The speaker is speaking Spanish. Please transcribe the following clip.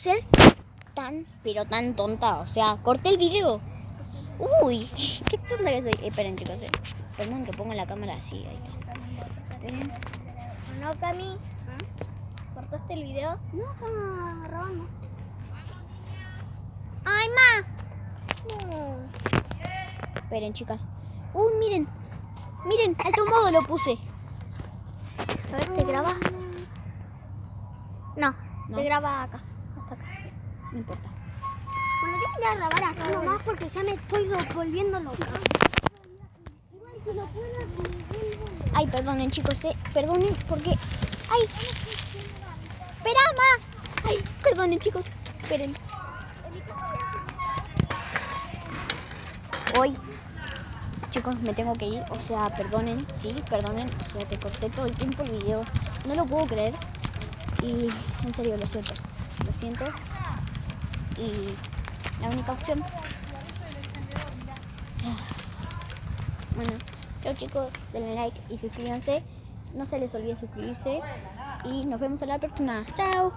ser tan, pero tan tonta. O sea, corté el video. Uy, qué tonta que soy. Esperen, chicos. Perdón que pongo la cámara así. Ahí está. Esperen. ¿No, Cami? ¿Cortaste el video? No, estaba grabando. ¡Ay, ma! Esperen, chicas. Uy, miren. Miren, alto modo lo puse. A ver, ¿te graba? No, No. te graba acá. Hasta acá. No importa. Bueno, yo voy a grabar acá nomás porque ya me estoy volviendo loca. Ay, perdonen, chicos. Perdonen porque... Ay. Espera, ma. Ay, perdonen, chicos. Esperen. Hoy, chicos, me tengo que ir. O sea, perdonen, sí, perdonen. O sea, te corté todo el tiempo el video. No lo puedo creer. Y en serio, lo siento. Lo siento. Y la única opción... Bueno, chao chicos, denle like y suscríbanse. No se les olvide suscribirse. Y nos vemos a la próxima. Chao.